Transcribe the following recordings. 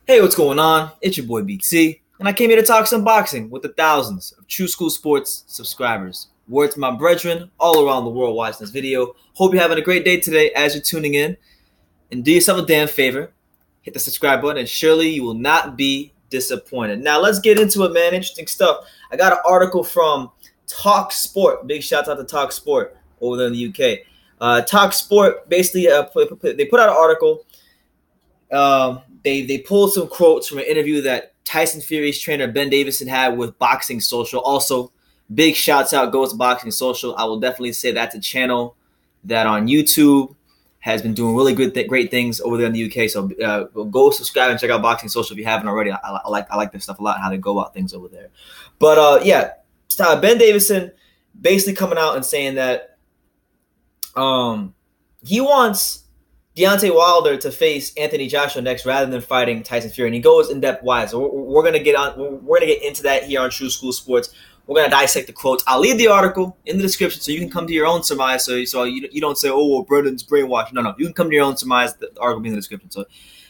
Hey, what's going on? It's your boy BT, and I came here to talk some boxing with the thousands of True School Sports subscribers. Word to my brethren all around the world watching this video. Hope you're having a great day today as you're tuning in. And do yourself a damn favor. Hit the subscribe button, and surely you will not be disappointed. Now, let's get into it, man. Interesting stuff. I got an article from Talk Sport. Big shout out to Talk Sport over there in the UK. Talk Sport basically they put out an article. They pulled some quotes from an interview that Tyson Fury's trainer Ben Davison had with Boxing Social. Also, big shouts out goes to Boxing Social. I will definitely say that's a channel that on YouTube has been doing really great things over there in the UK. So go subscribe and check out Boxing Social if you haven't already. I like this stuff a lot, how they go about things over there. But Ben Davison basically coming out and saying that he wants Deontay Wilder to face Anthony Joshua next rather than fighting Tyson Fury, and he goes in depth why. So we're gonna get into that here on True School Sports. We're gonna dissect the quotes. I'll leave the article in the description so you can come to your own surmise. So you don't say, "Oh, well, Brendan's brainwashed." No, you can come to your own surmise. The article will be in the description. So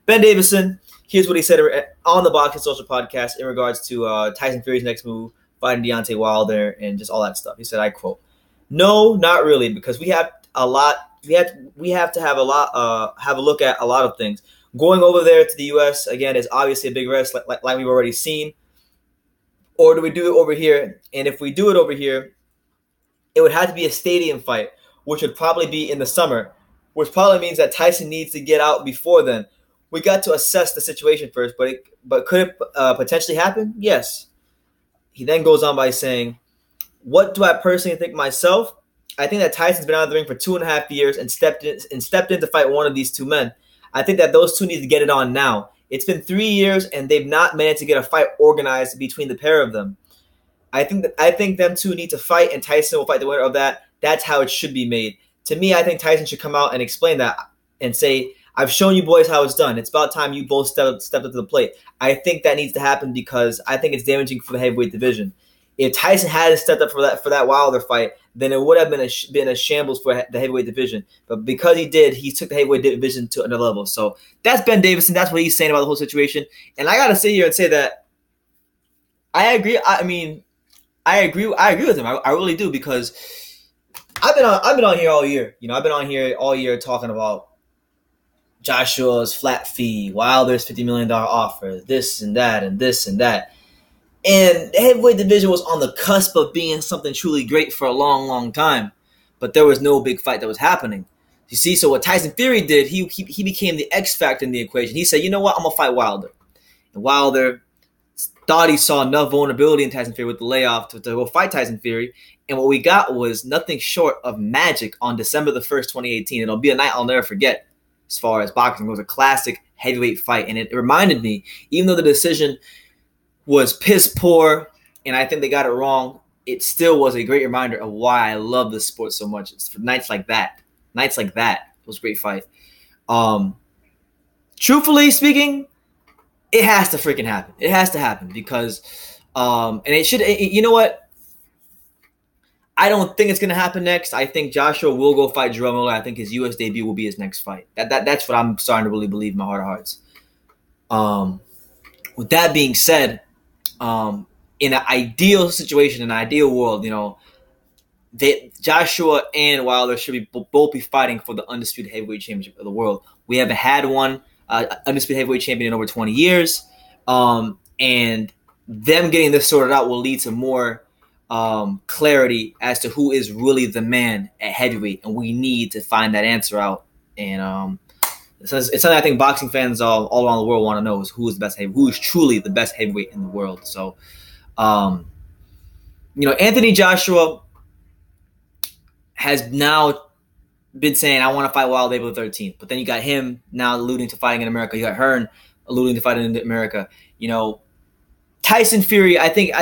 Ben Davison, here's what he said on the Boxing Social podcast in regards to Tyson Fury's next move, fighting Deontay Wilder, and just all that stuff. He said, I quote, "No, not really, because we have a lot. We have to have a look at a lot of things. Going over there to the U.S. again is obviously a big risk, like we've already seen. Or do we do it over here? And if we do it over here, it would have to be a stadium fight, which would probably be in the summer, which probably means that Tyson needs to get out before then. We got to assess the situation first, but could it potentially happen? Yes." He then goes on by saying, "What do I personally think myself? I think that Tyson's been out of the ring for 2.5 years and stepped in to fight one of these two men. I think that those two need to get it on now. It's been 3 years and they've not managed to get a fight organized between the pair of them. I think them two need to fight, and Tyson will fight the winner of that. That's how it should be made. To me, I think Tyson should come out and explain that and say, I've shown you boys how it's done. It's about time you both stepped up to the plate. I think that needs to happen because I think it's damaging for the heavyweight division. If Tyson hadn't stepped up for that Wilder fight, then it would have been a shambles for the heavyweight division. But because he did, he took the heavyweight division to another level." So that's Ben Davison. That's what he's saying about the whole situation. And I gotta sit here and say that I agree. I agree with him. I really do, because I've been on here all year. I've been on here all year talking about Joshua's flat fee, Wilder's $50 million offer, this and that, and this and that. And the heavyweight division was on the cusp of being something truly great for a long, long time. But there was no big fight that was happening. You see, so what Tyson Fury did, he became the X factor in the equation. He said, you know what, I'm going to fight Wilder. And Wilder thought he saw enough vulnerability in Tyson Fury with the layoff to go fight Tyson Fury. And what we got was nothing short of magic on December the 1st, 2018. It'll be a night I'll never forget as far as boxing. It was a classic heavyweight fight. And it reminded me, even though the decision was piss poor, and I think they got it wrong, it still was a great reminder of why I love this sport so much. It's for nights like that. It was a great fight. Truthfully speaking, it has to freaking happen. It has to happen because, and it should. You know what? I don't think it's gonna happen next. I think Joshua will go fight Jerome Miller. I think his U.S. debut will be his next fight. That's what I'm starting to really believe in my heart of hearts. With that being said, in an ideal situation, in an ideal world, Joshua and Wilder should both be fighting for the undisputed heavyweight championship of the world. We haven't had one undisputed heavyweight champion in over 20 years, and them getting this sorted out will lead to more clarity as to who is really the man at heavyweight, and we need to find that answer out. And it's something I think boxing fans all around the world want to know, is who is truly the best heavyweight in the world. So, Anthony Joshua has now been saying, I want to fight Wilder April 13th. But then you got him now alluding to fighting in America. You got Hearn alluding to fighting in America. Tyson Fury, I think,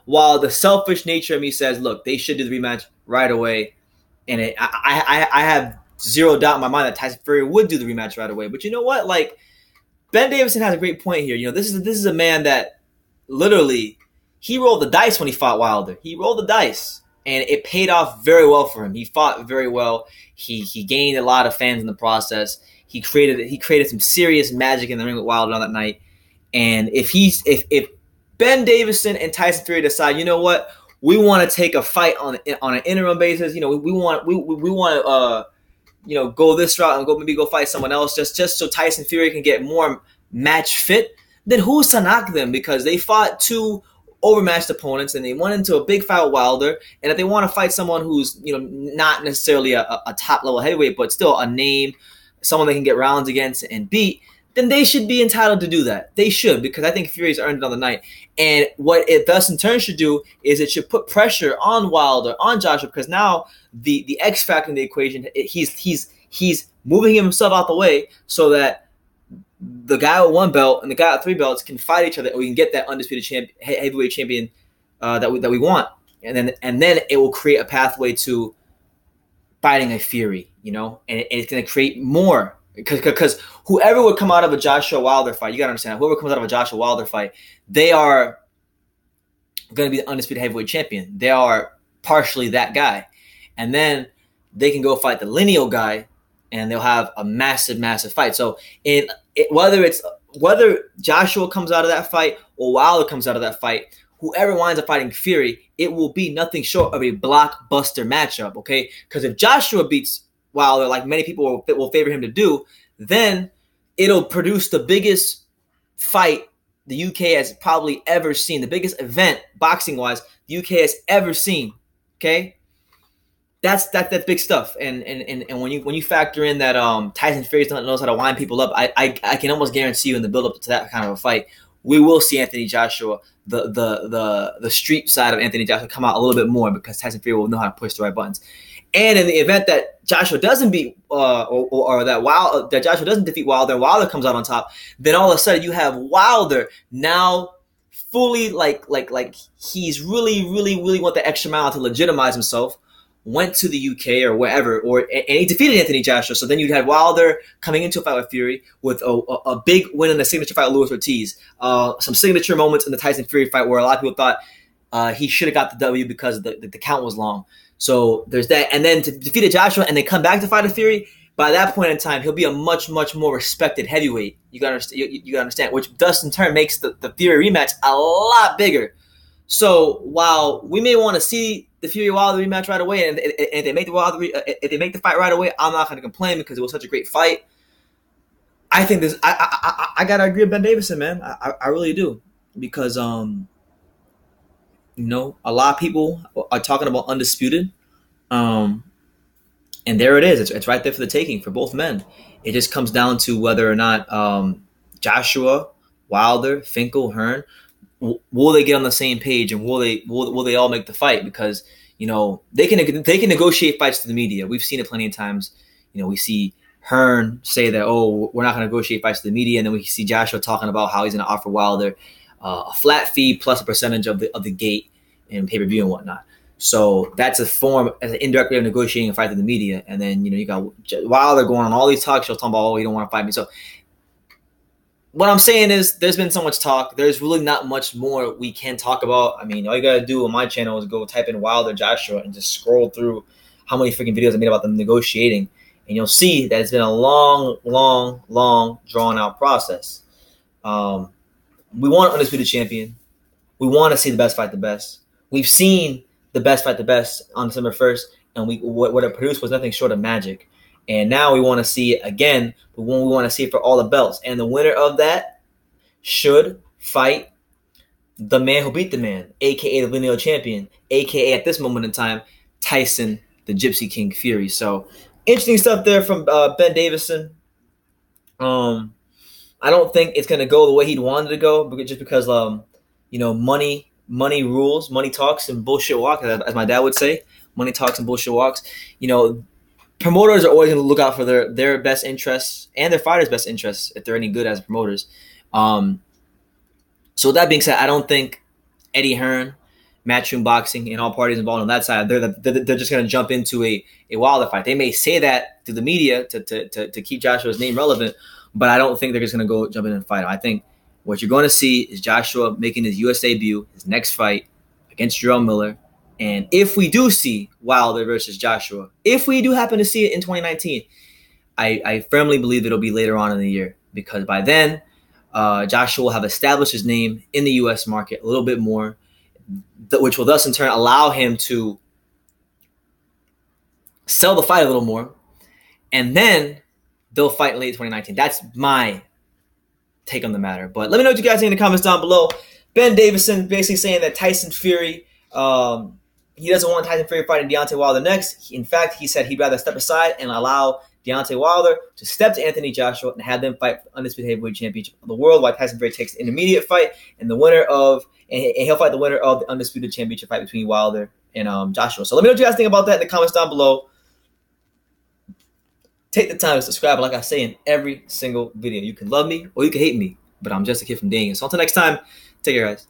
while the selfish nature of me says, look, they should do the rematch right away. And I have zero doubt in my mind that Tyson Fury would do the rematch right away. But you know what? Like, Ben Davison has a great point here. This is a man that literally, he rolled the dice when he fought Wilder. He rolled the dice, and it paid off very well for him. He fought very well. He gained a lot of fans in the process. He created some serious magic in the ring with Wilder on that night. And if Ben Davison and Tyson Fury decide, you know what, we want to take a fight on an interim basis, we want to go this route and maybe go fight someone else just so Tyson Fury can get more match fit, then who's to knock them? Because they fought two overmatched opponents and they went into a big fight with Wilder. And if they want to fight someone who's not necessarily a top level heavyweight, but still a name, someone they can get rounds against and beat, then they should be entitled to do that. They should, because I think Fury's earned it on the night. And what it thus in turn should do is it should put pressure on Wilder, on Joshua, because now the X factor in the equation, he's moving himself out the way so that the guy with one belt and the guy with three belts can fight each other, and we can get that undisputed heavyweight champion that we want, and then it will create a pathway to fighting a Fury, and it's going to create more, because whoever would come out of a Joshua Wilder fight, you got to understand, whoever comes out of a Joshua Wilder fight, they are going to be the undisputed heavyweight champion. They are partially that guy, and then they can go fight the lineal guy, and they'll have a massive, massive fight. So whether Joshua comes out of that fight or Wilder comes out of that fight, whoever winds up fighting Fury, it will be nothing short of a blockbuster matchup, okay? Because if Joshua beats Wilder, like many people will favor him to do, then it'll produce the biggest fight the UK has probably ever seen, the biggest event, boxing-wise, the UK has ever seen, okay? That's big stuff, and when you factor in that Tyson Fury knows how to wind people up, I can almost guarantee you in the build up to that kind of a fight, we will see Anthony Joshua, the street side of Anthony Joshua, come out a little bit more, because Tyson Fury will know how to push the right buttons. And in the event that Joshua doesn't beat or that Joshua doesn't defeat Wilder and Wilder comes out on top, then all of a sudden you have Wilder now fully like he's really went the extra mile to legitimize himself. Went to the UK or wherever, and he defeated Anthony Joshua. So then you'd have Wilder coming into a fight with Fury with a big win in the signature fight with Luis Ortiz. Some signature moments in the Tyson Fury fight where a lot of people thought he should have got the W because the count was long. So there's that. And then to defeat Joshua and they come back to fight a Fury, by that point in time, he'll be a much, much more respected heavyweight. You got to understand, which thus in turn makes the Fury rematch a lot bigger. So while we may want to see the Fury Wilder rematch right away, and if they make the fight right away, I'm not going to complain because it was such a great fight. I think this. I gotta agree with Ben Davison, man. I really do, because a lot of people are talking about Undisputed, and there it is. It's right there for the taking for both men. It just comes down to whether or not Joshua, Wilder, Finkel, Hearn, will they get on the same page, and will they all make the fight? Because they can negotiate fights to the media. We've seen it plenty of times. We see Hearn say that, we're not going to negotiate fights to the media, and then we see Joshua talking about how he's going to offer Wilder a flat fee plus a percentage of the gate and pay per view and whatnot. So that's a form, as an indirect way of negotiating a fight to the media. And then you got Wilder going on all these talk shows talking about, you don't want to fight me. So what I'm saying is, there's been so much talk. There's really not much more we can talk about. I mean, all you got to do on my channel is go type in Wilder Joshua and just scroll through how many freaking videos I made about them negotiating. And you'll see that it's been a long, drawn-out process. We want an undisputed champion. We want to see the best fight the best. We've seen the best fight the best on December 1st, and what it produced was nothing short of magic. And now we want to see it again, but we want to see it for all the belts. And the winner of that should fight the man who beat the man, a.k.a. the lineal champion, a.k.a. at this moment in time, Tyson, the Gypsy King Fury. So interesting stuff there from Ben Davison. I don't think it's going to go the way he'd wanted to go, just because, money rules, money talks, and bullshit walks, as my dad would say. Money talks and bullshit walks. Promoters are always going to look out for their best interests and their fighters' best interests if they're any good as promoters. So with that being said, I don't think Eddie Hearn, Matchroom Boxing, and all parties involved on that side, they're just going to jump into a Wilder fight. They may say that to the media to keep Joshua's name relevant, but I don't think they're just going to go jump in and fight him. I think what you're going to see is Joshua making his US debut, his next fight against Jarrell Miller. And if we do see Wilder versus Joshua, if we do happen to see it in 2019, I firmly believe it'll be later on in the year, because by then, Joshua will have established his name in the U.S. market a little bit more, which will thus in turn allow him to sell the fight a little more, and then they'll fight in late 2019. That's my take on the matter. But let me know what you guys think in the comments down below. Ben Davison basically saying that Tyson Fury, he doesn't want Tyson Fury fighting Deontay Wilder next. In fact, he said he'd rather step aside and allow Deontay Wilder to step to Anthony Joshua and have them fight for the undisputed heavyweight championship of the world, while Tyson Fury takes an intermediate fight, and he'll fight the winner of the undisputed championship fight between Wilder and Joshua. So let me know what you guys think about that in the comments down below. Take the time to subscribe, like I say in every single video. You can love me or you can hate me, but I'm just a kid from Dane. So until next time, take care, guys.